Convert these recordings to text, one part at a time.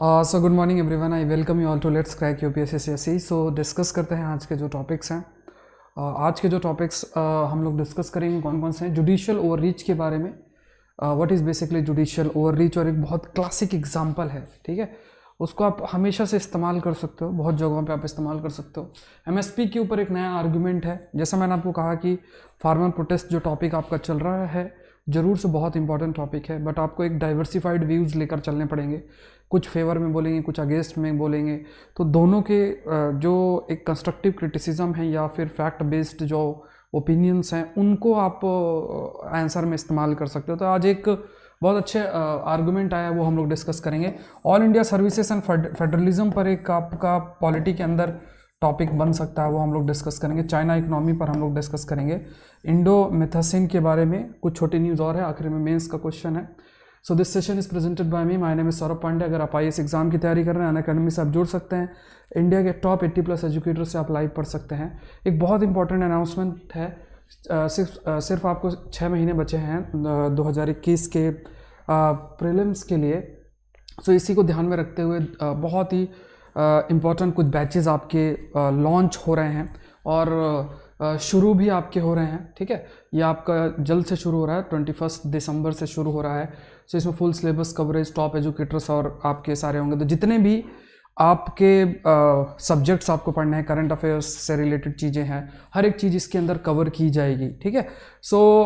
So good morning everyone, I welcome you all to let's crack UPSC CSE. So discuss करते हैं आज के जो टॉपिक्स हैं। आज के जो टॉपिक्स हम लोग डिस्कस करेंगे कौन कौन से हैं। जुडिशियल ओवररीच के बारे में, what is basically judicial overreach, और एक बहुत क्लासिक एग्जांपल है, ठीक है। उसको आप हमेशा से इस्तेमाल कर सकते हो, बहुत जगहों पे आप इस्तेमाल कर सकते हो। एमएसपी के ऊपर एक नया आर्गूमेंट है। जैसा मैंने आपको कहा कि फार्मर प्रोटेस्ट जो टॉपिक आपका चल रहा है ज़रूर से बहुत इंपॉर्टेंट टॉपिक है, बट आपको एक डाइवर्सिफाइड व्यूज़ लेकर चलने पड़ेंगे। कुछ फेवर में बोलेंगे, कुछ अगेंस्ट में बोलेंगे, तो दोनों के जो एक कंस्ट्रक्टिव क्रिटिसिज्म है या फिर फैक्ट बेस्ड जो ओपिनियंस हैं उनको आप आंसर में इस्तेमाल कर सकते हो। तो आज एक बहुत अच्छे आर्गूमेंट आया, वो हम लोग डिस्कस करेंगे। All India services and federalism पर एक आपका पॉलिटी के अंदर टॉपिक बन सकता है, वो हम लोग डिस्कस करेंगे। चाइना इकोनॉमी पर हम लोग डिस्कस करेंगे। इंडो मिथासिन के बारे में कुछ छोटी न्यूज़ और है, आखिर में मेंस का क्वेश्चन है। So this session is presented by me, my name is Saurabh Pandey. अगर आप आईएएस एग्जाम की तैयारी कर रहे हैं, अनअकैडमी से आप जुड़ सकते हैं। इंडिया के टॉप 80+ एजुकेटर से आप लाइव पढ़ सकते हैं। एक बहुत इंपॉर्टेंट अनाउंसमेंट है, सिर्फ आपको 6 महीने बचे हैं 2021 के प्रीलिम्स के लिए। सो इसी को ध्यान में रखते हुए बहुत ही इम्पॉर्टेंट कुछ बैचेस आपके लॉन्च हो रहे हैं और शुरू भी आपके हो रहे हैं, ठीक है। ये आपका जल्द से शुरू हो रहा है, 21 दिसंबर से शुरू हो रहा है। सो इसमें full syllabus coverage, top educators और आपके सारे होंगे। तो जितने भी आपके सब्जेक्ट्स आपको पढ़ने हैं, करंट अफेयर्स से रिलेटेड चीज़ें हैं, हर एक चीज़ इसके अंदर कवर की जाएगी, ठीक है। सो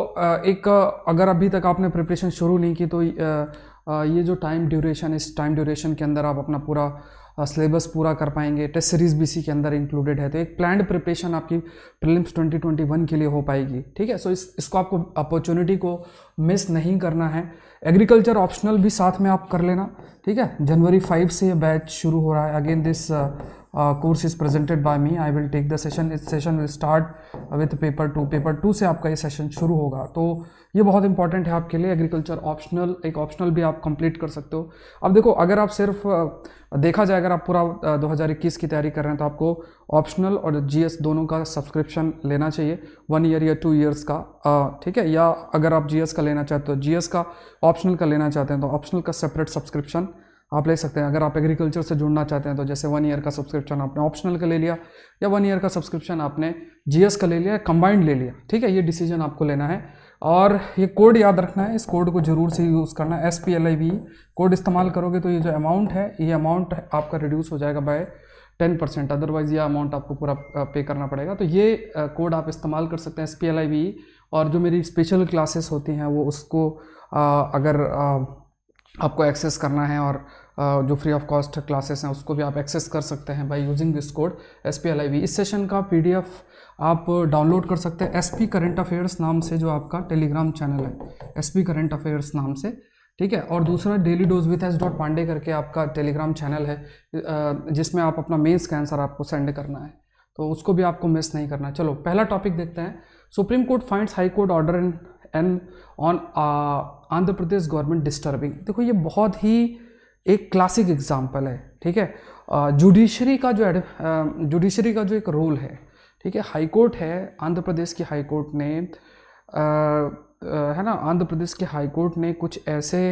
अगर अभी तक आपने प्रिपरेशन शुरू नहीं की तो ये जो टाइम ड्यूरेशन, इस टाइम ड्यूरेशन के अंदर आप अपना पूरा सिलेबस पूरा कर पाएंगे। टेस्ट सीरीज़ भी इसी के अंदर इंक्लूडेड है, तो एक प्लान्ड प्रिपरेशन आपकी प्रीलिम्स 2021 के लिए हो पाएगी, ठीक है। सो इसको आपको अपॉर्चुनिटी को मिस नहीं करना है। एग्रीकल्चर ऑप्शनल भी साथ में आप कर लेना, ठीक है। जनवरी 5 से ये बैच शुरू हो रहा है। Again this course is presented by me, I will take the session. इस session will start with paper 2 से आपका ये सेशन शुरू होगा। तो ये बहुत इंपॉर्टेंट है आपके लिए। एग्रीकल्चर ऑप्शनल, एक ऑप्शनल भी आप कंप्लीट कर सकते हो। अब देखो, अगर आप सिर्फ देखा जाए, अगर आप पूरा 2021 की तैयारी कर रहे हैं तो आपको ऑप्शनल और जीएस दोनों का सब्सक्रिप्शन लेना चाहिए, 1 ईयर या 2 ईयर्स का, ठीक है। या अगर आप जीएस का लेना चाहते हो, जीएस का, ऑप्शनल का लेना चाहते हैं तो ऑप्शनल का सेपरेट सब्सक्रिप्शन आप ले सकते हैं। अगर आप एग्रीकल्चर से जुड़ना चाहते हैं तो जैसे 1 ईयर का सब्सक्रिप्शन आपने ऑप्शनल का ले लिया, या 1 ईयर का सब्सक्रिप्शन आपने जीएस का ले लिया, कंबाइंड ले लिया, ठीक है। ये डिसीजन आपको लेना है और ये कोड याद रखना है। इस कोड को जरूर से यूज़ करना है, SPLIV कोड इस्तेमाल करोगे तो ये जो अमाउंट है, ये अमाउंट आपका रिड्यूस हो जाएगा बाय 10%। अदरवाइज ये अमाउंट आपको पूरा पे करना पड़ेगा। तो ये कोड आप इस्तेमाल कर सकते हैं, SPLIV। और जो मेरी स्पेशल क्लासेस होती हैं वो उसको अगर आपको एक्सेस करना है, और जो फ्री ऑफ कॉस्ट क्लासेस हैं उसको भी आप एक्सेस कर सकते हैं by using this code SPLIV। इस सेशन का PDF आप डाउनलोड कर सकते हैं SP करंट अफेयर्स नाम से, जो आपका टेलीग्राम चैनल है, SP करंट अफेयर्स नाम से, ठीक है। और दूसरा डेली डोज विथ S.पांडे करके आपका टेलीग्राम चैनल है, जिसमें आप अपना मेंस का आंसर आपको सेंड करना है, तो उसको भी आपको मिस नहीं करना। चलो पहला टॉपिक देखते हैं। Supreme court finds high court order and on Andhra Pradesh government disturbing. देखो, ये बहुत ही एक क्लासिक एग्जाम्पल है, ठीक है। जुडिशरी का जो एक रोल है, ठीक है। हाई कोर्ट है आंध्र प्रदेश की, हाई कोर्ट ने है ना, आंध्र प्रदेश के हाई कोर्ट ने कुछ ऐसे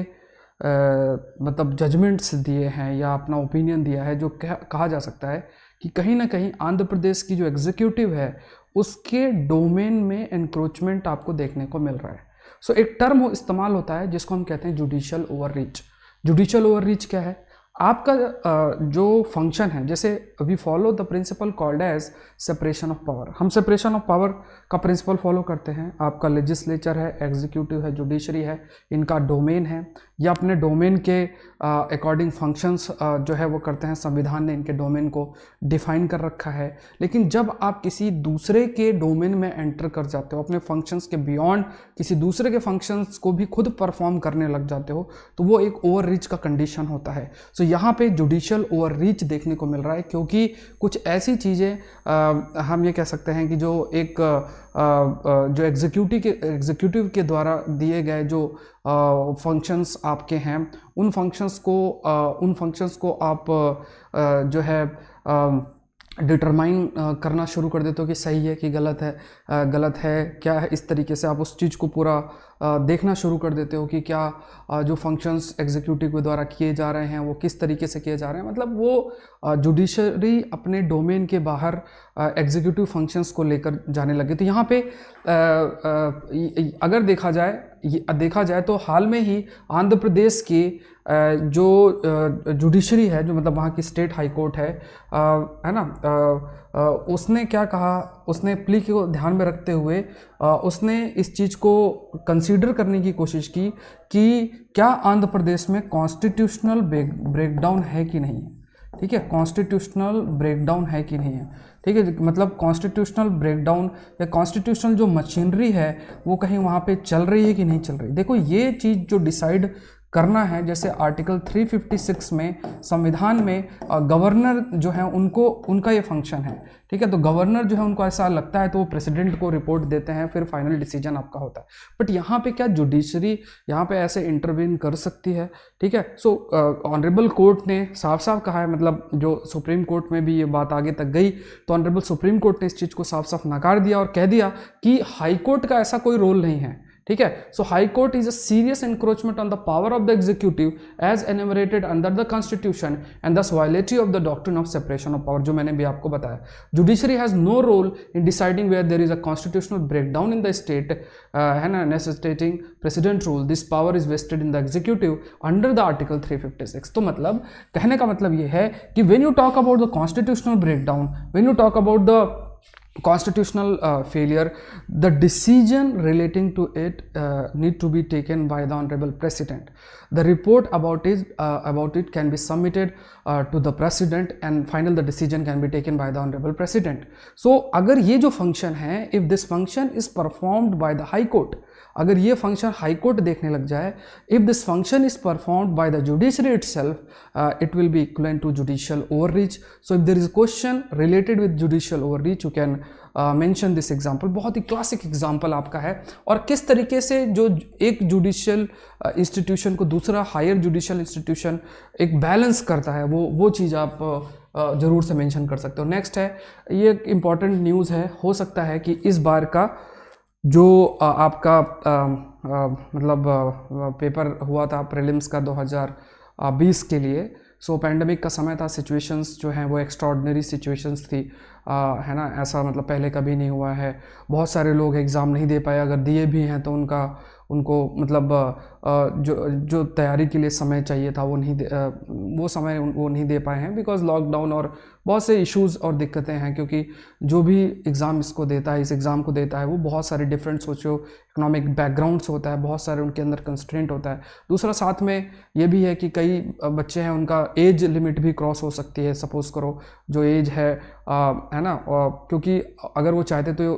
मतलब जजमेंट्स दिए हैं या अपना ओपिनियन दिया है जो कहा जा सकता है कि कहीं ना कहीं आंध्र प्रदेश की जो एग्जीक्यूटिव है उसके डोमेन में एनक्रोचमेंट आपको देखने को मिल रहा है। सो एक टर्म इस्तेमाल होता है जिसको हम कहते हैं जुडिशियल ओवररीच। जुडिशियल ओवररीच क्या है? आपका जो फंक्शन है, जैसे we follow the principle called as separation of power. हम सेपरेशन ऑफ पावर का प्रिंसिपल फॉलो करते हैं। आपका लेजिस्लेचर है, एग्जीक्यूटिव है, जुडिशरी है, इनका डोमेन है, या अपने डोमेन के अकॉर्डिंग फंक्शंस जो है वो करते हैं। संविधान ने इनके डोमेन को डिफाइन कर रखा है। लेकिन जब आप किसी दूसरे के डोमेन में एंटर कर जाते हो, अपने फंक्शंस के बियॉन्ड किसी दूसरे के फंक्शंस को भी खुद परफॉर्म करने लग जाते हो, तो वो एक ओवररीच का कंडीशन होता है। सो यहाँ पे जुडिशियल ओवररीच देखने को मिल रहा है, क्योंकि कुछ ऐसी चीज़ें हम ये कह सकते हैं कि जो एक जो एग्जीक्यूटिव के द्वारा दिए गए जो फंक्शंस आपके हैं, उन फंक्शंस को आप जो है डिटरमाइन करना शुरू कर देते हो कि सही है कि गलत है, क्या है। इस तरीके से आप उस चीज़ को पूरा देखना शुरू कर देते हो कि क्या जो फंक्शंस एग्जीक्यूटिव के द्वारा किए जा रहे हैं वो किस तरीके से किए जा रहे हैं। मतलब वो जुडिशरी अपने डोमेन के बाहर एग्जीक्यूटिव फंक्शंस को लेकर जाने लगे। तो यहाँ पे अगर देखा जाए तो हाल में ही आंध्र प्रदेश की जो जुडिशरी है, जो मतलब वहाँ की स्टेट हाई कोर्ट है ना, उसने क्या कहा, उसने प्ली को ध्यान में रखते हुए उसने इस चीज़ को कंसीडर करने की कोशिश की कि क्या आंध्र प्रदेश में कॉन्स्टिट्यूशनल ब्रेकडाउन है कि नहीं है। ठीक है, कॉन्स्टिट्यूशनल ब्रेकडाउन है कि नहीं है। ठीक है, मतलब कॉन्स्टिट्यूशनल ब्रेकडाउन या कॉन्स्टिट्यूशनल जो मशीनरी है वो कहीं वहाँ पे चल रही है कि नहीं चल रही। देखो ये चीज़ जो डिसाइड करना है, जैसे आर्टिकल 356 में संविधान में गवर्नर जो है उनका ये फंक्शन है। ठीक है, तो गवर्नर जो है उनको ऐसा लगता है तो वो प्रेसिडेंट को रिपोर्ट देते हैं, फिर फाइनल डिसीजन आपका होता है। बट यहाँ पे क्या जुडिशरी यहाँ पे ऐसे इंटरवीन कर सकती है। ठीक है, सो ऑनरेबल कोर्ट ने साफ साफ कहा है, मतलब जो सुप्रीम कोर्ट में भी ये बात आगे तक गई तो ऑनरेबल सुप्रीम कोर्ट ने इस चीज़ को साफ साफ नकार दिया और कह दिया कि हाई कोर्ट का ऐसा कोई रोल नहीं है। ठीक है, so high court is a serious encroachment on the power of the executive as enumerated under the constitution and thus violatory of the doctrine of separation of power, जो मैंने भी आपको बताया। Judiciary has no role in deciding where there is a constitutional breakdown in the state, है ना, necessitating president rule. This power is vested in the executive under the article 356। तो मतलब कहने का मतलब ये है कि when you talk about the constitutional breakdown, when you talk about the constitutional failure, the decision relating to it need to be taken by the honorable president. The report about it can be submitted to the president and final the decision can be taken by the honorable president. So अगर ये जो function है, if this function is performed by the high court, अगर ये function high court देखने लग जाए, if this function is performed by the judiciary itself, it will be equivalent to judicial overreach. So if there is question related with judicial overreach, you can mention this example. बहुत ही classic example आपका है, और किस तरीके से जो एक जुडिशियल इंस्टीट्यूशन को दूसरा हायर जुडिशियल इंस्टीट्यूशन एक बैलेंस करता है, वो चीज़ आप ज़रूर से मेंशन कर सकते हो। नेक्स्ट है, ये एक इम्पॉर्टेंट न्यूज़ है, हो सकता है कि इस बार का जो आपका मतलब पेपर हुआ था प्रीलिम्स का 2020 के लिए, सो पैंडमिक का समय था, सिचुएशंस जो हैं वो एक्स्ट्राऑर्डिनरी सिचुएशंस थी, है ना, ऐसा मतलब पहले कभी नहीं हुआ है। बहुत सारे लोग एग्ज़ाम नहीं दे पाए, अगर दिए भी हैं तो उनको मतलब जो तैयारी के लिए समय चाहिए था वो नहीं दे पाए हैं, बिकॉज लॉकडाउन और बहुत से इश्यूज़ और दिक्कतें हैं। क्योंकि जो भी एग्ज़ाम इसको देता है, इस एग्ज़ाम को देता है, वो बहुत सारे डिफरेंट सोशियो इकोनॉमिक बैकग्राउंड्स होता है, बहुत सारे उनके अंदर कंस्ट्रेंट होता है। दूसरा साथ में ये भी है कि कई बच्चे हैं, उनका एज लिमिट भी क्रॉस हो सकती है। सपोज़ करो जो एज है ना, क्योंकि अगर वो चाहते तो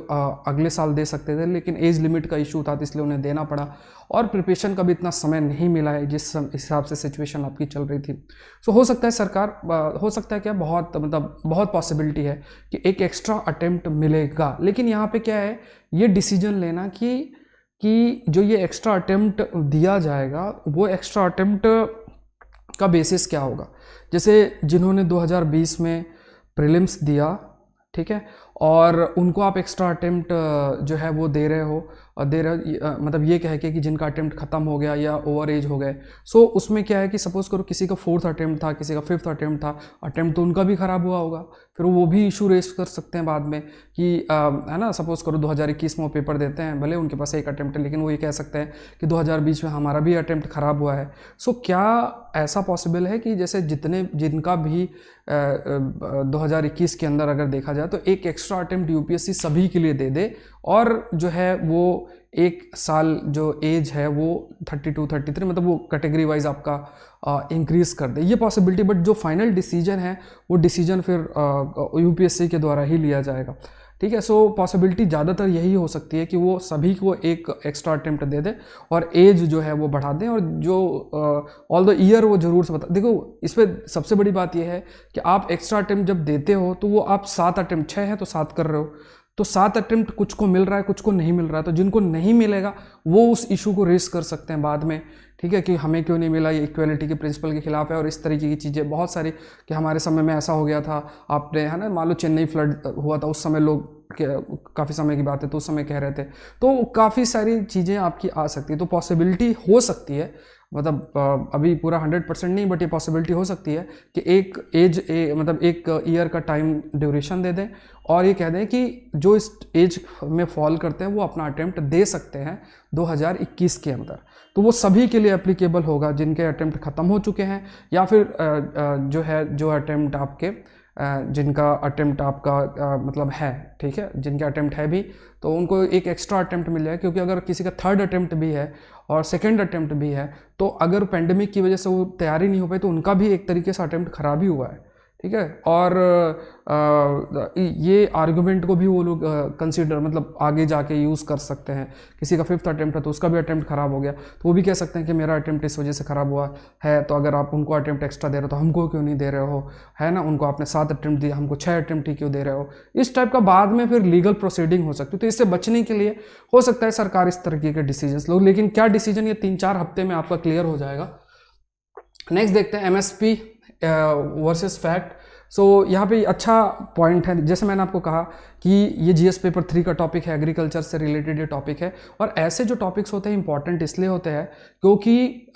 अगले साल दे सकते थे, लेकिन एज लिमिट का इशू था तो इसलिए उन्हें देना पड़ा, और प्रिपरेशन का भी इतना समय नहीं मिला है जिस हिसाब से सिचुएशन आपकी चल रही थी। सो हो सकता है हो सकता है क्या, बहुत पॉसिबिलिटी है कि एक एक्स्ट्रा अटेम्प्ट मिलेगा। लेकिन यहाँ पे क्या है, ये डिसीजन लेना कि जो ये एक्स्ट्रा अटेम्प्ट दिया जाएगा, वो एक्स्ट्रा अटेम्प्ट का बेसिस क्या होगा। जैसे जिन्होंने 2020 में प्रीलिम्स दिया, ठीक है, और उनको आप एक्स्ट्रा अटेम्प्ट जो है वो दे रहे मतलब ये कह के कि जिनका अटेम्प्ट ख़त्म हो गया या ओवर एज हो गए। सो उसमें क्या है कि सपोज़ करो किसी का 4th अटेम्प्ट था, किसी का 5th अटेम्प्ट था, अटेम्प्ट तो उनका भी ख़राब हुआ होगा, फिर वो भी इशू रेस कर सकते हैं बाद में कि है ना, सपोज़ करो 2021 में वो पेपर देते हैं, भले उनके पास एक अटेम्प्ट है, लेकिन वो ये कह सकते हैं कि 2020 में हमारा भी अटेम्प्ट ख़राब हुआ है। सो क्या ऐसा पॉसिबल है कि जैसे जिनका भी 2021 के अंदर अगर देखा जाए तो एक एक्स्ट्रा अटेम्प्ट यूपीएससी सभी के लिए दे दे, और जो है वो एक साल जो एज है वो 32, 33 मतलब वो कैटेगरी वाइज आपका इंक्रीज कर दे, ये पॉसिबिलिटी। बट जो फाइनल डिसीजन है वो डिसीजन फिर यूपीएससी के द्वारा ही लिया जाएगा। ठीक है, सो पॉसिबिलिटी ज़्यादातर यही हो सकती है कि वो सभी को एक एक्स्ट्रा अटेम्प्ट दे दे और एज जो है वो बढ़ा दें, और जो ऑल द ईयर वो ज़रूर से बता। देखो इस पर सबसे बड़ी बात यह है कि आप एक्स्ट्रा अटेम्प्ट जब देते हो तो वो आप 7 अटेम्प्ट, 6 है तो 7 कर रहे हो, तो 7 अटेम्प्ट कुछ को मिल रहा है, कुछ को नहीं मिल रहा है। तो जिनको नहीं मिलेगा वो उस इशू को रेस कर सकते हैं बाद में, ठीक है, कि हमें क्यों नहीं मिला, ये इक्वलिटी के प्रिंसिपल के खिलाफ है, और इस तरीके की चीज़ें बहुत सारी कि हमारे समय में ऐसा हो गया था। आपने, है ना, मान लो चेन्नई फ्लड हुआ था, उस समय लोग काफ़ी समय की बात है तो उस समय कह रहे थे। तो काफ़ी सारी चीज़ें आपकी आ सकती है, तो पॉसिबिलिटी हो सकती है, मतलब अभी पूरा 100% नहीं, बट ये पॉसिबिलिटी हो सकती है कि एक मतलब एक ईयर का टाइम ड्यूरेशन दे दें और ये कह दें कि जो इस एज में फॉल करते हैं वो अपना अटेम्प्ट दे सकते हैं 2021 के अंदर। तो वो सभी के लिए एप्लीकेबल होगा जिनके अटेम्प्ट ख़त्म हो चुके हैं, या फिर जो अटेम्प्ट आपके जिनका अटेम्प्ट आपका मतलब है, ठीक है, जिनके अटेम्प्ट है भी, तो उनको एक एक्स्ट्रा अटेम्प्ट मिल जाए। क्योंकि अगर किसी का थर्ड अटेम्प्ट भी है और सेकंड अटेम्प्ट भी है, तो अगर पेंडेमिक की वजह से वो तैयारी नहीं हो पाई तो उनका भी एक तरीके से अटेम्प्ट खराब ही हुआ है, ठीक है। और ये आर्गुमेंट को भी वो लोग कंसीडर मतलब आगे जाके यूज़ कर सकते हैं। किसी का फिफ्थ अटेम्प्ट है तो उसका भी अटेम्प्ट खराब हो गया, तो वो भी कह सकते हैं कि मेरा अटेम्प्ट इस वजह से खराब हुआ है, तो अगर आप उनको अटेम्प्ट एक्स्ट्रा दे रहे हो तो हमको क्यों नहीं दे रहे हो, है ना, उनको आपने 7 अटेम्प्ट दिया, हमको 6 अटेम्प्ट ही क्यों दे रहे हो। इस टाइप का बाद में फिर लीगल प्रोसीडिंग हो सकती है। तो इससे बचने के लिए हो सकता है सरकार इस तरीके के डिसीजन लो, लेकिन क्या डिसीजन ये 3-4 हफ्ते में आपका क्लियर हो जाएगा। नेक्स्ट देखते हैं एमएसपी वर्सेस फैक्ट। सो यहाँ पे अच्छा पॉइंट है, जैसे मैंने आपको कहा कि ये जीएस पेपर 3 का टॉपिक है, एग्रीकल्चर से रिलेटेड ये टॉपिक है। और ऐसे जो टॉपिक्स होते हैं इंपॉर्टेंट इसलिए होते हैं क्योंकि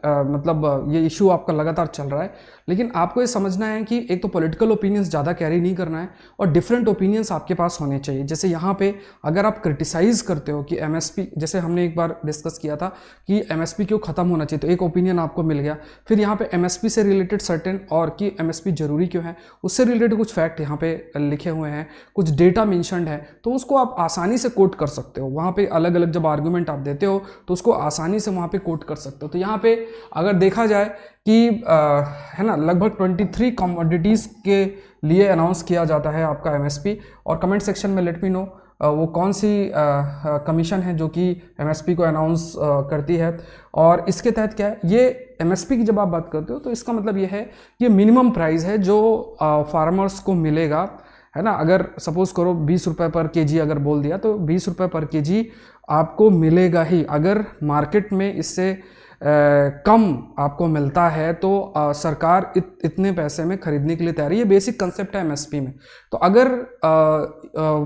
मतलब ये इशू आपका लगातार चल रहा है, लेकिन आपको ये समझना है कि एक तो पॉलिटिकल ओपिनियंस ज़्यादा कैरी नहीं करना है और डिफरेंट ओपिनियंस आपके पास होने चाहिए। जैसे यहाँ पे अगर आप क्रिटिसाइज़ करते हो कि एमएसपी, जैसे हमने एक बार डिस्कस किया था कि एमएसपी क्यों ख़त्म होना चाहिए, तो एक ओपिनियन आपको मिल गया। फिर यहाँ पे एमएसपी से रिलेटेड सर्टेन और कि एमएसपी जरूरी क्यों है, उससे रिलेटेड कुछ फैक्ट यहाँ पे लिखे हुए हैं, कुछ डेटा मेंशन्ड है, तो उसको आप आसानी से कोट कर सकते हो। वहाँ पे अलग अलग जब आर्गुमेंट आप देते हो तो उसको आसानी से वहाँ पे कोट कर सकते हो। तो यहाँ पे अगर देखा जाए कि है ना, लगभग 23 कमोडिटीज़ के लिए अनाउंस किया जाता है आपका एमएसपी। और कमेंट सेक्शन में लेट मी नो वो कौन सी कमीशन है जो कि एमएसपी को अनाउंस करती है, और इसके तहत क्या है। ये एमएसपी की जब आप बात करते हो तो इसका मतलब ये है कि मिनिमम प्राइस है जो फार्मर्स को मिलेगा, है ना। अगर सपोज करो 20 रुपये पर केजी अगर बोल दिया तो 20 रुपये पर केजी आपको मिलेगा ही। अगर मार्केट में इससे कम आपको मिलता है तो सरकार इतने पैसे में खरीदने के लिए तैयार है। ये बेसिक कंसेप्ट है एमएसपी में। तो अगर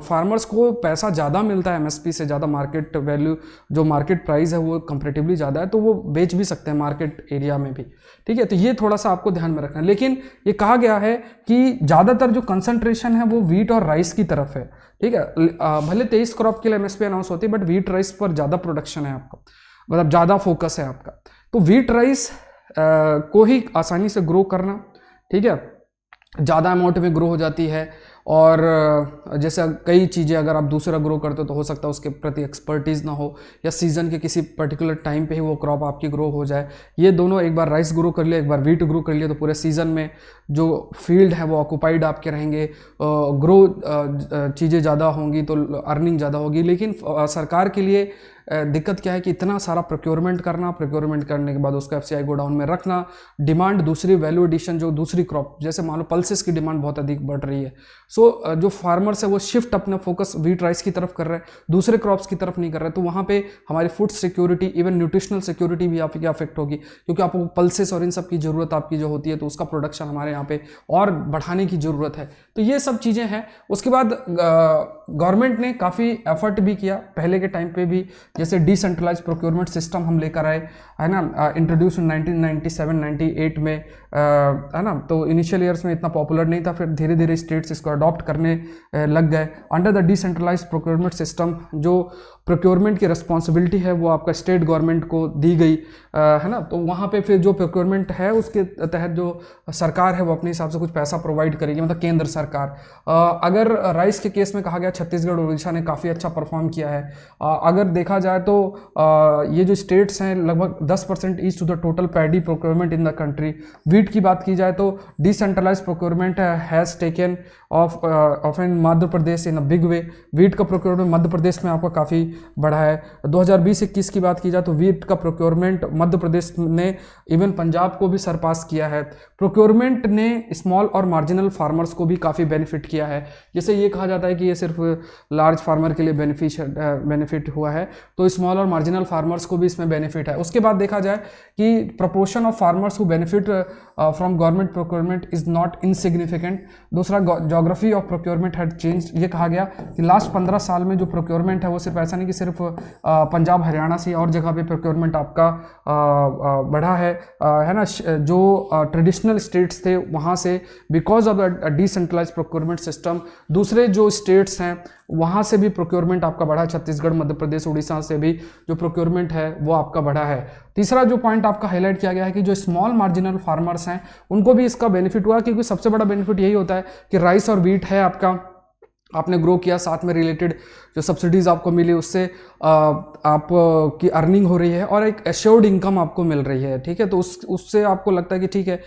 फार्मर्स को पैसा ज़्यादा मिलता है एमएसपी से ज़्यादा, मार्केट वैल्यू जो मार्केट प्राइस है वो कंपैरेटिवली ज़्यादा है, तो वो बेच भी सकते हैं मार्केट एरिया में भी, ठीक है। तो ये थोड़ा सा आपको ध्यान में रखना है। लेकिन ये कहा गया है कि ज़्यादातर जो कंसंट्रेशन है वो वीट और राइस की तरफ है, ठीक है। भले 23 क्रॉप के लिए एमएसपी अनाउंस होती है, बट वीट राइस पर ज़्यादा प्रोडक्शन है आपका, मतलब ज़्यादा फोकस है आपका। तो वीट राइस को ही आसानी से ग्रो करना, ठीक है, ज़्यादा अमाउंट में ग्रो हो जाती है। और जैसे कई चीज़ें अगर आप दूसरा ग्रो करते हो तो हो सकता है उसके प्रति एक्सपर्टीज़ ना हो, या सीज़न के किसी पर्टिकुलर टाइम पे ही वो क्रॉप आपकी ग्रो हो जाए। ये दोनों, एक बार राइस ग्रो कर लिया, एक बार वीट ग्रो कर लिया, तो पूरे सीज़न में जो फील्ड है वो ऑक्यूपाइड आपके रहेंगे, ग्रो चीज़ें ज़्यादा होंगी तो अर्निंग ज़्यादा होगी। लेकिन सरकार के लिए दिक्कत क्या है कि इतना सारा प्रोक्योरमेंट करना, प्रोक्योरमेंट करने के बाद उसका एफसीआई गोडाउन में रखना, डिमांड दूसरी वैल्यू एडिशन जो दूसरी क्रॉप, जैसे मान लो पल्सेस की डिमांड बहुत अधिक बढ़ रही है, सो जो फार्मर्स है वो शिफ्ट अपना फोकस वीट राइस की तरफ कर रहे हैं, दूसरे क्रॉप्स की तरफ नहीं कर रहे। तो वहाँ पे हमारी food security, even nutritional security भी आपकी अफेक्ट होगी, क्योंकि आपको पल्सेस और इन सब की ज़रूरत आपकी जो होती है, तो उसका प्रोडक्शन हमारे यहाँ पे और बढ़ाने की ज़रूरत है। तो ये सब चीज़ें हैं। उसके बाद गवर्नमेंट ने काफ़ी एफर्ट भी किया पहले के टाइम पे भी, जैसे डिसेंट्रलाइज प्रोक्योरमेंट सिस्टम हम लेकर आए, है ना, इंट्रोड्यूस 1997-98 में, है ना। तो इनिशियल ईयर्स में इतना पॉपुलर नहीं था, फिर धीरे धीरे स्टेट्स इसको अडॉप्ट करने लग गए। Under the decentralise procurement system जो प्रोक्योरमेंट की रिस्पॉन्सिबिलिटी है वो आपका स्टेट गवर्नमेंट को दी गई, है ना। तो वहाँ पे फिर जो प्रोक्योरमेंट है उसके तहत जो सरकार है वो अपने हिसाब से कुछ पैसा प्रोवाइड करेगी, मतलब केंद्र सरकार। अगर राइस के केस में कहा गया छत्तीसगढ़ और उड़ीसा ने काफ़ी अच्छा परफॉर्म किया है। अगर देखा जाए तो ये जो स्टेट्स हैं लगभग 10% each to the total paddy procurement in the country. Wheat की बात की जाए तो decentralise procurement has taken off in Madhya Pradesh in a big way. Wheat का प्रोक्योरमेंट मध्य प्रदेश में आपका काफ़ी बढ़ा है। 2020-21 की बात की जाए तो वीट का प्रोक्योरमेंट मध्य प्रदेश ने इवन पंजाब को भी सरपास किया है। प्रोक्योरमेंट ने स्मॉल और मार्जिनल फार्मर्स को भी काफ़ी बेनिफिट किया है। जैसे ये कहा जाता है कि ये सिर्फ लार्ज फार्मर के लिए बेनिफिट हुआ है, तो स्मॉल और मार्जिनल फार्मर्स को भी इसमें बेनिफिट है। उसके बाद देखा जाए कि proportion of farmers who benefit from government procurement is not insignificant. दूसरा, geography of procurement had change. ये कहा गया कि लास्ट 15 साल में जो प्रोक्योरमेंट है वो सिर्फ ऐसा नहीं कि सिर्फ पंजाब हरियाणा से और जगह पे प्रोक्योरमेंट आपका बढ़ा है ना। जो ट्रेडिशनल स्टेट्स थे वहाँ से because of the decentralise procurement system, दूसरे जो स्टेट्स हैं वहाँ से भी प्रोक्योरमेंट आपका बढ़ा। छत्तीसगढ़, मध्य प्रदेश, उड़ीसा से भी जो प्रोक्योरमेंट है वो आपका बढ़ा है। तीसरा जो पॉइंट आपका हाईलाइट किया गया है कि जो स्मॉल मार्जिनल फार्मर्स हैं उनको भी इसका बेनिफिट हुआ, क्योंकि सबसे बड़ा बेनिफिट यही होता है कि राइस और व्हीट है आपका, आपने ग्रो किया, साथ में रिलेटेड जो सब्सिडीज़ आपको मिली उससे आप की अर्निंग हो रही है और एक एश्योर्ड इनकम आपको मिल रही है। ठीक है, तो उससे आपको लगता है कि ठीक है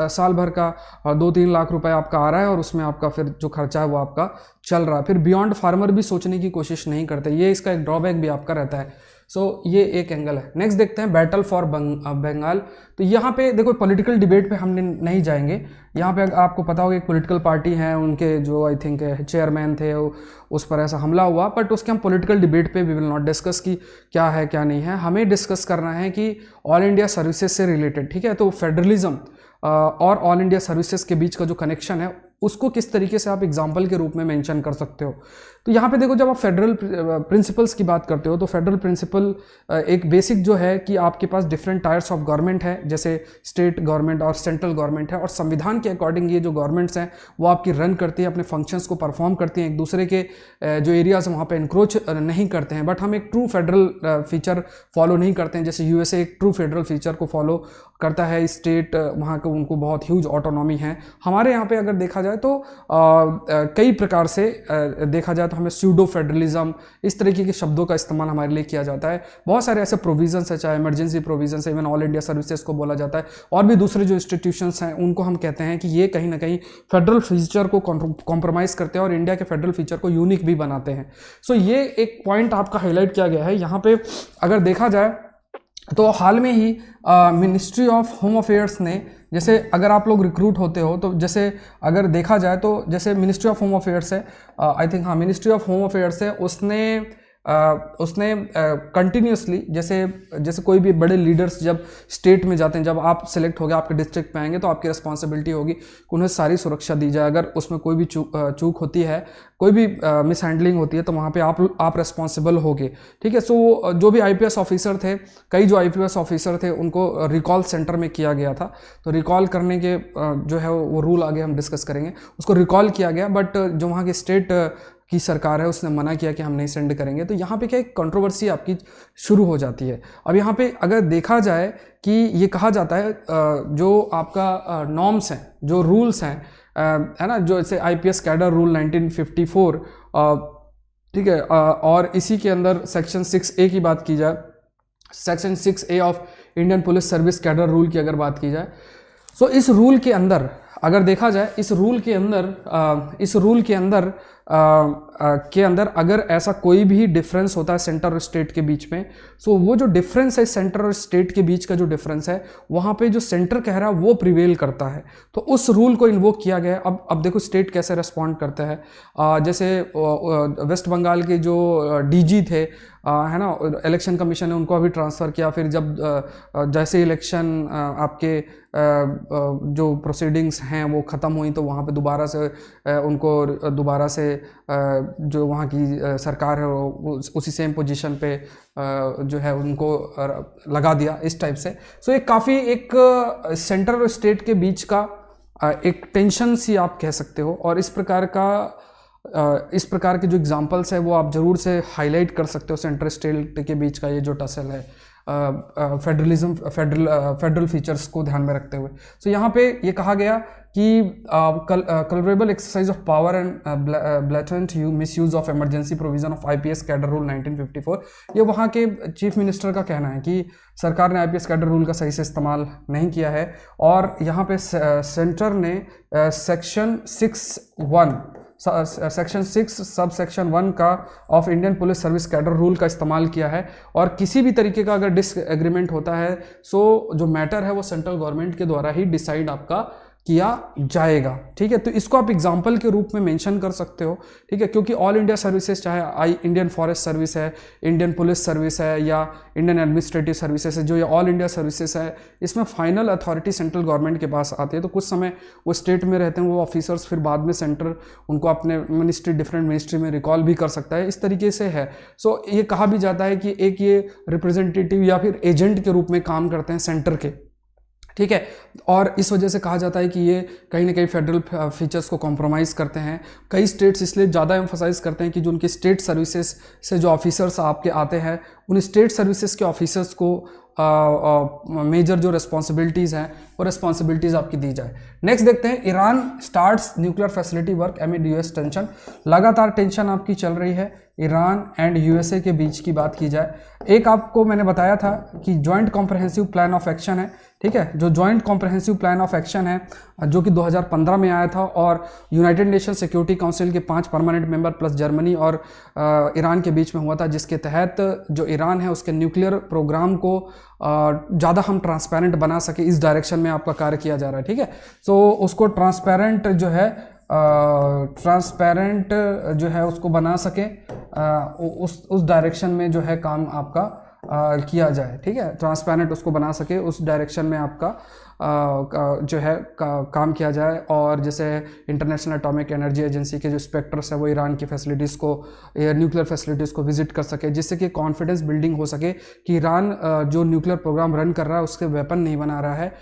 साल भर का 2-3 लाख रुपए आपका आ रहा है और उसमें आपका फिर जो खर्चा है वो आपका चल रहा है। फिर बियॉन्ड फार्मर भी सोचने की कोशिश नहीं करते, ये इसका एक ड्रॉबैक भी आपका रहता है। सो ये एक एंगल है। नेक्स्ट देखते हैं बैटल फॉर बंगाल। तो यहाँ पे देखो पॉलिटिकल डिबेट पे हमने नहीं जाएंगे। यहाँ पे आपको पता होगा एक पॉलिटिकल पार्टी है, उनके जो आई थिंक चेयरमैन थे उस पर ऐसा हमला हुआ, बट उसके हम पॉलिटिकल डिबेट पे वी विल नॉट डिस्कस कि क्या है क्या नहीं है। हमें डिस्कस करना है कि ऑल इंडिया सर्विसेज से रिलेटेड, ठीक है, तो फेडरलिज्म और ऑल इंडिया सर्विसेज के बीच का जो कनेक्शन है उसको किस तरीके से आप एग्जाम्पल के रूप में मेंशन कर सकते हो। तो यहाँ पे देखो जब आप फेडरल प्रिंसिपल्स की बात करते हो तो फेडरल प्रिंसिपल एक बेसिक जो है कि आपके पास डिफरेंट टायर्स ऑफ गवर्नमेंट है, जैसे स्टेट गवर्नमेंट और सेंट्रल गवर्नमेंट है, और संविधान के अकॉर्डिंग ये जो गवर्नमेंट्स हैं वो आपकी रन करती है, अपने फंक्शंस को परफॉर्म करती हैं, एक दूसरे के जो एरियाज वहाँ पर इंक्रोच नहीं करते हैं। बट हम एक ट्रू फेडरल फीचर फॉलो नहीं करते हैं, जैसे यूएसए एक ट्रू फेडरल फीचर को फॉलो करता है। स्टेट वहाँ को उनको बहुत ह्यूज ऑटोनॉमी है। हमारे यहाँ पे अगर देखा जाए तो कई प्रकार से देखा जाए तो हमें स्यूडो फेडरलिज्म इस तरीके के शब्दों का इस्तेमाल हमारे लिए किया जाता है। बहुत सारे ऐसे प्रोविजंस है, चाहे इमरजेंसी प्रोविजंस है, इवन ऑल इंडिया सर्विसेज को बोला जाता है, और भी दूसरे जो इंस्टीट्यूशंस हैं उनको हम कहते हैं कि ये कहीं ना कहीं फेडरल फीचर को कॉम्प्रोमाइज करते हैं और इंडिया के फेडरल फीचर को यूनिक भी बनाते हैं। सो ये एक पॉइंट आपका हाईलाइट किया गया है। यहाँ पे अगर देखा जाए तो हाल में ही मिनिस्ट्री ऑफ होम अफेयर्स ने, जैसे अगर आप लोग रिक्रूट होते हो तो जैसे अगर देखा जाए तो जैसे मिनिस्ट्री ऑफ होम अफेयर्स है, आई थिंक हाँ मिनिस्ट्री ऑफ होम अफेयर्स है, उसने कंटिन्यूसली जैसे कोई भी बड़े लीडर्स जब स्टेट में जाते हैं, जब आप सिलेक्ट हो गए आपके डिस्ट्रिक्ट में आएंगे तो आपकी रिस्पॉन्सिबिलिटी होगी कि उन्हें सारी सुरक्षा दी जाए। अगर उसमें कोई भी चूक होती है, कोई भी मिस हैंडलिंग होती है तो वहाँ पे आप रिस्पॉन्सिबल होगे। ठीक है, सो जो भी आईपीएस ऑफिसर थे, कई जो आईपीएस ऑफिसर थे उनको रिकॉल सेंटर में किया गया था। तो रिकॉल करने के जो है वो रूल आगे हम डिस्कस करेंगे, उसको रिकॉल किया गया, बट जो वहाँ की स्टेट की सरकार है उसने मना किया कि हम नहीं सेंड करेंगे। तो यहाँ पे क्या एक कंट्रोवर्सी आपकी शुरू हो जाती है। अब यहाँ पे अगर देखा जाए कि ये कहा जाता है जो आपका नॉर्म्स हैं, जो रूल्स हैं, है ना, जो जैसे आईपीएस कैडर रूल 1954, ठीक है, और इसी के अंदर सेक्शन 6A की बात की जाए, section 6A of Indian police service cadre rule की अगर बात की जाए, सो इस रूल के अंदर अगर देखा जाए, इस रूल के अंदर अगर ऐसा कोई भी डिफरेंस होता है सेंटर और स्टेट के बीच में, सो वो जो डिफरेंस है सेंटर और स्टेट के बीच का जो डिफरेंस है वहाँ पे जो सेंटर कह रहा है वो प्रिवेल करता है। तो उस रूल को इन्वोक किया गया। अब देखो स्टेट कैसे रिस्पॉन्ड करता है। जैसे वेस्ट बंगाल के जो डीजी थे, है ना, इलेक्शन कमीशन ने उनको अभी ट्रांसफ़र किया। फिर जब जैसे इलेक्शन आपके जो प्रोसीडिंग्स हैं वो ख़त्म हुई तो वहाँ पे दोबारा से उनको दोबारा से जो वहाँ की सरकार है वो उसी सेम पोजीशन पे जो है उनको लगा दिया, इस टाइप से। सो ये काफ़ी एक सेंटर और स्टेट के बीच का एक टेंशन सी आप कह सकते हो, और इस प्रकार के जो एग्जांपल्स है वो आप ज़रूर से हाईलाइट कर सकते हो सेंटर स्टेट के बीच का ये जो टसल है फेडरल फीचर्स को ध्यान में रखते हुए। सो यहाँ पे ये कहा गया कि culpable exercise of power and blatant misuse of emergency provision of IPS cadre rule 1954, ये वहाँ के चीफ मिनिस्टर का कहना है कि सरकार ने आईपीएस कैडर रूल का सही से इस्तेमाल नहीं किया है। और यहाँ पे सेंटर ने सेक्शन 6 सब सेक्शन 1 का of Indian police service cadre rule का इस्तेमाल किया है। और किसी भी तरीके का अगर डिसएग्रीमेंट होता है, सो जो मैटर है वो सेंट्रल गवर्नमेंट के द्वारा ही डिसाइड आपका किया जाएगा। ठीक है, तो इसको आप एग्जाम्पल के रूप में मेंशन कर सकते हो। ठीक है, क्योंकि ऑल इंडिया सर्विसेज, चाहे इंडियन फॉरेस्ट सर्विस है, इंडियन पुलिस सर्विस है, या इंडियन एडमिनिस्ट्रेटिव सर्विसेज है, जो ये ऑल इंडिया सर्विसेज है, इसमें फाइनल अथॉरिटी सेंट्रल गवर्नमेंट के पास आती है। तो कुछ समय वो स्टेट में रहते हैं वो ऑफिसर्स, फिर बाद में सेंटर उनको अपने मिनिस्ट्री, डिफरेंट मिनिस्ट्री में रिकॉल भी कर सकता है। इस तरीके से है। सो ये कहा भी जाता है कि एक ये रिप्रेजेंटेटिव या फिर एजेंट के रूप में काम करते हैं सेंटर के। ठीक है, और इस वजह से कहा जाता है कि ये कहीं ना कहीं फेडरल फीचर्स को कॉम्प्रोमाइज़ करते हैं। कई स्टेट्स इसलिए ज़्यादा एम्फोसाइज करते हैं कि जो उनके स्टेट सर्विसेज से जो ऑफिसर्स आपके आते हैं, उन स्टेट सर्विसेज के ऑफिसर्स को मेजर जो रिस्पॉन्सिबिलिटीज़ हैं वो रिस्पॉन्सिबिलिटीज़ आपकी दी जाए। नेक्स्ट देखते हैं, Iran starts nuclear facility work एमिड US tension. लगातार टेंशन आपकी चल रही है ईरान एंड यूएसए के बीच की बात की जाए। एक आपको मैंने बताया था कि joint comprehensive plan of action है। ठीक है, जो joint comprehensive plan of action है जो कि 2015 में आया था, और यूनाइटेड नेशन सिक्योरिटी काउंसिल के 5 परमानेंट मेंबर प्लस जर्मनी और ईरान के बीच में हुआ था, जिसके तहत जो ईरान है उसके न्यूक्लियर प्रोग्राम को ज़्यादा हम ट्रांसपेरेंट बना सके, इस डायरेक्शन में आपका कार्य किया जा रहा है। ठीक है, तो उसको ट्रांसपेरेंट जो है उसको बना सके, उस डायरेक्शन में जो है काम आपका किया जाए। ठीक है, ट्रांसपेरेंट उसको बना सके, उस डायरेक्शन में आपका जो है काम किया जाए। और जैसे इंटरनेशनल एटॉमिक एनर्जी एजेंसी के जो इंस्पेक्टर्स है वो ईरान की फैसिलिटीज़ को, न्यूक्लियर फैसिलिटीज़ को विजिट कर सके, जिससे कि कॉन्फिडेंस बिल्डिंग हो सके कि ईरान जो न्यूक्लियर प्रोग्राम रन कर रहा है उसके वेपन नहीं बना रहा है।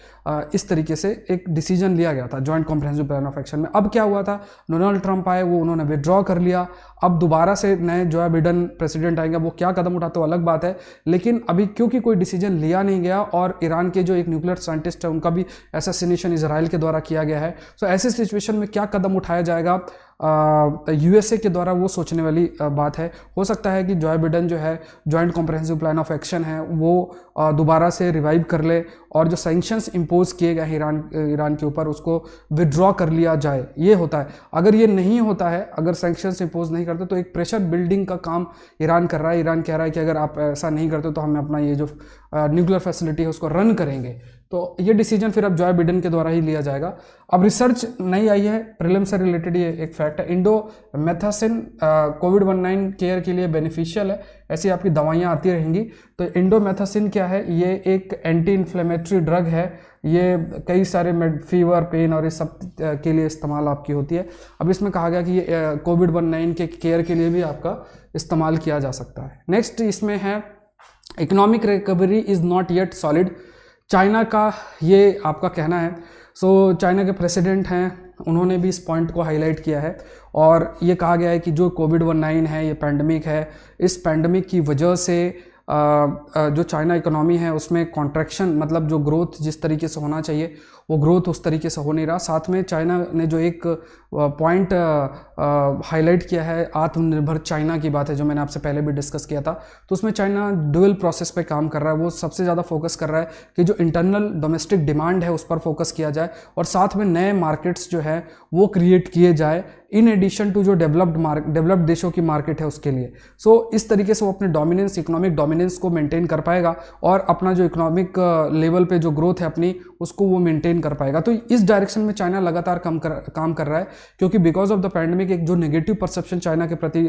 इस तरीके से एक डिसीजन लिया गया था joint comprehensive plan of action में। अब क्या हुआ था, डोनाल्ड ट्रंप आए, वो उन्होंने विड्रॉ कर लिया। अब दोबारा से नए जो बिडेन प्रेसिडेंट आएंगे, वो क्या कदम उठाते हो अलग बात है, लेकिन अभी क्योंकि कोई डिसीजन लिया नहीं गया और ईरान के जो एक न्यूक्लियर साइंटिस्ट है उनका भी असैसिनेशन इजराइल के द्वारा किया गया है। सो ऐसी सिचुएशन में क्या कदम उठाया जाएगा यूएसए के द्वारा, वो सोचने वाली बात है। हो सकता है कि जो बिडेन जो है joint comprehensive plan of action है वो दोबारा से रिवाइव कर ले, और जो सैंक्शंस इम्पोज किए गए ईरान के ऊपर उसको विड्रॉ कर लिया जाए। ये होता है। अगर ये नहीं होता है, अगर सैंक्शंस इम्पोज नहीं करते, तो एक प्रेशर बिल्डिंग का काम ईरान कर रहा है। ईरान कह रहा है कि अगर आप ऐसा नहीं करते तो हमें अपना ये जो न्यूक्लियर फैसिलिटी है उसको रन करेंगे। तो ये डिसीजन फिर अब जो बिडेन के द्वारा ही लिया जाएगा। अब रिसर्च नई आई है, प्रीलिम से रिलेटेड ये एक फैक्ट है, इंडोमेथासिन कोविड-19 केयर के लिए बेनिफिशियल है। ऐसी आपकी दवाइयाँ आती रहेंगी। तो इंडोमेथासिन क्या है, ये एक एंटी इन्फ्लेमेटरी ड्रग है। ये कई सारे फीवर, पेन और इस सब के लिए इस्तेमाल आपकी होती है। अब इसमें कहा गया कि ये कोविड-19 के केयर के लिए भी आपका इस्तेमाल किया जा सकता है। नेक्स्ट इसमें है, economic recovery is not yet solid. China का ये आपका कहना है। सो चाइना के प्रेसिडेंट हैं, उन्होंने भी इस पॉइंट को हाईलाइट किया है, और ये कहा गया है कि जो कोविड-19 है, ये पैंडमिक है, इस पैंडमिक की वजह से जो चाइना इकोनॉमी है उसमें कॉन्ट्रैक्शन, मतलब जो ग्रोथ जिस तरीके से होना चाहिए वो ग्रोथ उस तरीके से हो नहीं रहा। साथ में चाइना ने जो एक पॉइंट हाईलाइट किया है, आत्मनिर्भर चाइना की बात है, जो मैंने आपसे पहले भी डिस्कस किया था। तो उसमें चाइना डुअल प्रोसेस पे काम कर रहा है। वो सबसे ज़्यादा फोकस कर रहा है कि जो इंटरनल डोमेस्टिक डिमांड है उस पर फोकस किया जाए, और साथ में नए मार्केट्स जो है वो क्रिएट किए जाए, इन एडिशन टू जो डेवलप्ड देशों की मार्केट है उसके लिए। सो इस तरीके से वो अपने डोमिनेंस, इकोनॉमिक डोमिनेंस को मेंटेन कर पाएगा, और अपना जो इकोनॉमिक लेवल पे जो ग्रोथ है अपनी, उसको वो मेंटेन कर पाएगा। तो इस डायरेक्शन में चाइना लगातार काम कर रहा है, क्योंकि बिकॉज ऑफ द पैंडेमिक एक जो नेगेटिव परसेप्शन चाइना के प्रति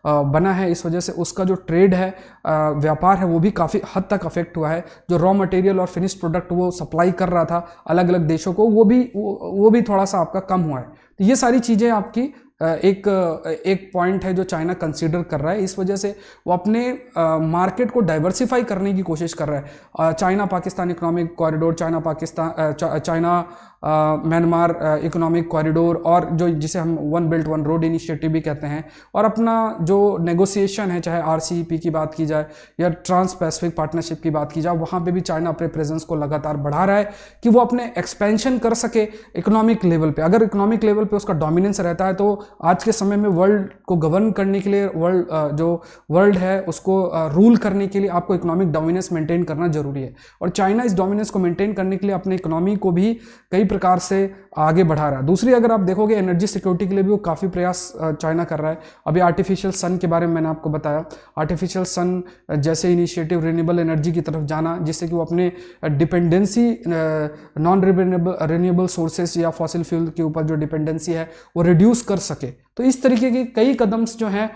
बना है, इस वजह से उसका जो ट्रेड है, व्यापार है, वो भी काफ़ी हद तक अफेक्ट हुआ है। जो रॉ मटेरियल और फिनिश्ड प्रोडक्ट वो सप्लाई कर रहा था अलग अलग देशों को, वो भी थोड़ा सा आपका कम हुआ है। तो ये सारी चीज़ें आपकी एक पॉइंट है जो चाइना कंसीडर कर रहा है। इस वजह से वो अपने मार्केट को डाइवर्सिफाई करने की कोशिश कर रहा है। China Pakistan economic corridor, China Myanmar economic corridor, और जो जिसे हम one belt one road initiative भी कहते हैं, और अपना जो नेगोशिएशन है, चाहे RCEP की बात की जाए या ट्रांस पैसिफिक पार्टनरशिप की बात की जाए, वहाँ पे भी चाइना अपने प्रेजेंस को लगातार बढ़ा रहा है कि वो अपने एक्सपेंशन कर सके इकोनॉमिक लेवल पे। अगर इकोनॉमिक लेवल पे उसका डोमिनेंस रहता है, तो आज के समय में वर्ल्ड को गवर्न करने के लिए, वर्ल्ड है उसको रूल करने के लिए आपको इकोनॉमिक डोमिनेंस मेंटेन करना जरूरी है। और चाइना इस डोमिनेंस को मेंटेन करने के लिए अपने इकोनॉमी को भी कई प्रकार से आगे बढ़ा रहा है। दूसरी अगर आप देखोगे एनर्जी सिक्योरिटी के लिए भी वो काफ़ी प्रयास चाइना कर रहा है। अभी आर्टिफिशियल सन के बारे में मैंने आपको बताया, आर्टिफिशियल सन जैसे इनिशिएटिव रिन्यूएबल एनर्जी की तरफ जाना, जिससे कि वो अपने डिपेंडेंसी नॉन रिन्यूएबल सोर्सेस या फॉसिल फ्यूल के ऊपर जो डिपेंडेंसी है वो रिड्यूस कर सके। तो इस तरीके के कई कदम जो हैं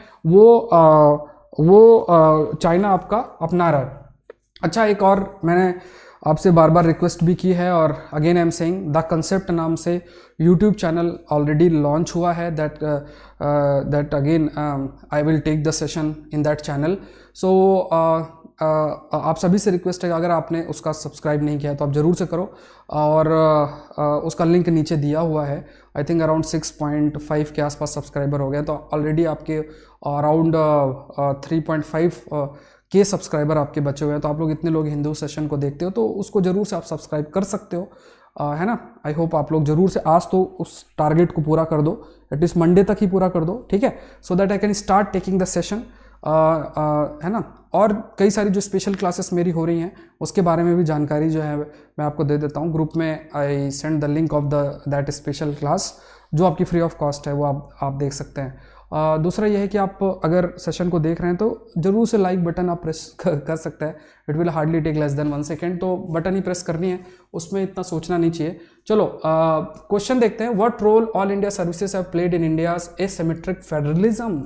वो चाइना आपका अपना रहा है। अच्छा, एक और मैंने आपसे बार बार रिक्वेस्ट भी की है और again I am saying, the concept नाम से यूट्यूब चैनल ऑलरेडी लॉन्च हुआ है। That again I will take the session in that channel. So आप सभी से रिक्वेस्ट है कि अगर आपने उसका सब्सक्राइब नहीं किया है तो आप ज़रूर से करो, और उसका लिंक नीचे दिया हुआ है। आई थिंक अराउंड 6.5 के आसपास सब्सक्राइबर हो गए, तो ऑलरेडी आपके अराउंड 3.5 के सब्सक्राइबर आपके बचे हुए हैं। तो आप लोग इतने लोग हिंदू सेशन को देखते हो तो उसको ज़रूर से आप सब्सक्राइब कर सकते हो, है ना। आई होप आप लोग ज़रूर से आज तो उस टारगेट को पूरा कर दो, एटलीस्ट मंडे तक ही पूरा कर दो, ठीक है, so that I can start taking the session, है ना। और कई सारी जो स्पेशल क्लासेस मेरी हो रही हैं उसके बारे में भी जानकारी जो है मैं आपको दे देता हूँ ग्रुप में। I send the link of that special class जो आपकी फ्री ऑफ कॉस्ट है, वो आप देख सकते हैं। दूसरा यह है कि आप अगर सेशन को देख रहे हैं तो ज़रूर से लाइक बटन आप प्रेस कर सकते हैं। It will hardly take less than 1 second, तो बटन ही प्रेस करनी है, उसमें इतना सोचना नहीं चाहिए। चलो क्वेश्चन देखते हैं। What role all India services have played in India's asymmetric federalism.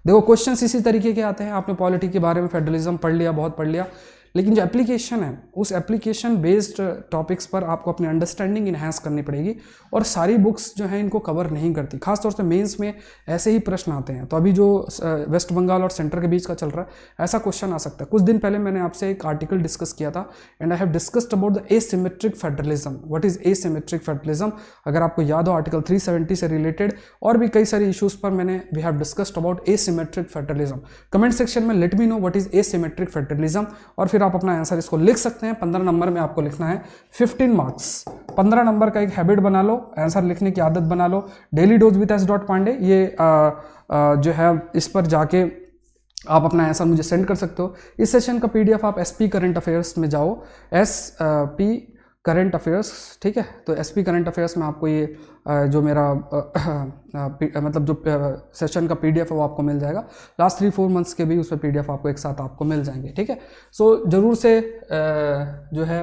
देखो क्वेश्चंस इसी तरीके के आते हैं। आपने पॉलिटी के बारे में फेडरलिज्म पढ़ लिया, बहुत पढ़ लिया, लेकिन जो एप्लीकेशन है उस एप्लीकेशन बेस्ड टॉपिक्स पर आपको अपनी अंडरस्टैंडिंग इन्हांस करनी पड़ेगी, और सारी बुक्स जो हैं इनको कवर नहीं करती। खासतौर से मेंस में ऐसे ही प्रश्न आते हैं। तो अभी जो वेस्ट बंगाल और सेंटर के बीच का चल रहा है, ऐसा क्वेश्चन आ सकता है। कुछ दिन पहले मैंने आपसे एक आर्टिकल डिस्कस किया था, and I have discussed about the asymmetric federalism. What is asymmetric federalism? अगर आपको याद हो, आर्टिकल 370 से रिलेटेड और भी कई सारी इशूज़ पर मैंने we have discussed about asymmetric federalism. Comment section में let me know what is asymmetric federalism, और फिर आप अपना आंसर इसको लिख सकते हैं। 15 नंबर में आपको लिखना है 15 मार्क्स। 15 नंबर का एक हैबिट बना लो, आंसर लिखने की आदत बना लो। डेली डोज विद s.पांडे, ये जो है इस पर जाके आप अपना आंसर मुझे सेंड कर सकते हो। इस सेशन का पीडीएफ आप SP करंट अफेयर्स में जाओ, SP करंट अफेयर्स, ठीक है। तो SP करंट अफेयर्स में आपको ये जो मेरा मतलब जो सेशन का PDF है वो आपको मिल जाएगा। लास्ट 3-4 मंथ्स के भी उस पर PDF आपको एक साथ आपको मिल जाएंगे, ठीक है। सो ज़रूर से जो है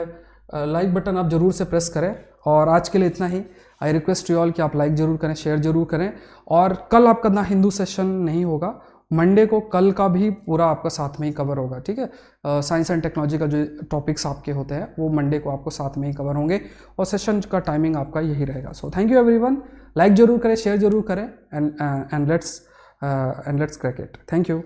लाइक बटन आप ज़रूर से प्रेस करें, और आज के लिए इतना ही। आई रिक्वेस्ट यू ऑल कि आप लाइक ज़रूर करें, शेयर ज़रूर करें, और कल आपका ना हिंदू सेशन नहीं होगा, मंडे को कल का भी पूरा आपका साथ में ही कवर होगा, ठीक है। साइंस एंड टेक्नोलॉजी का जो टॉपिक्स आपके होते हैं वो मंडे को आपको साथ में ही कवर होंगे, और सेशन का टाइमिंग आपका यही रहेगा। So thank you everyone. Like जरूर करें, शेयर जरूर करें, and let's crack it. Thank you.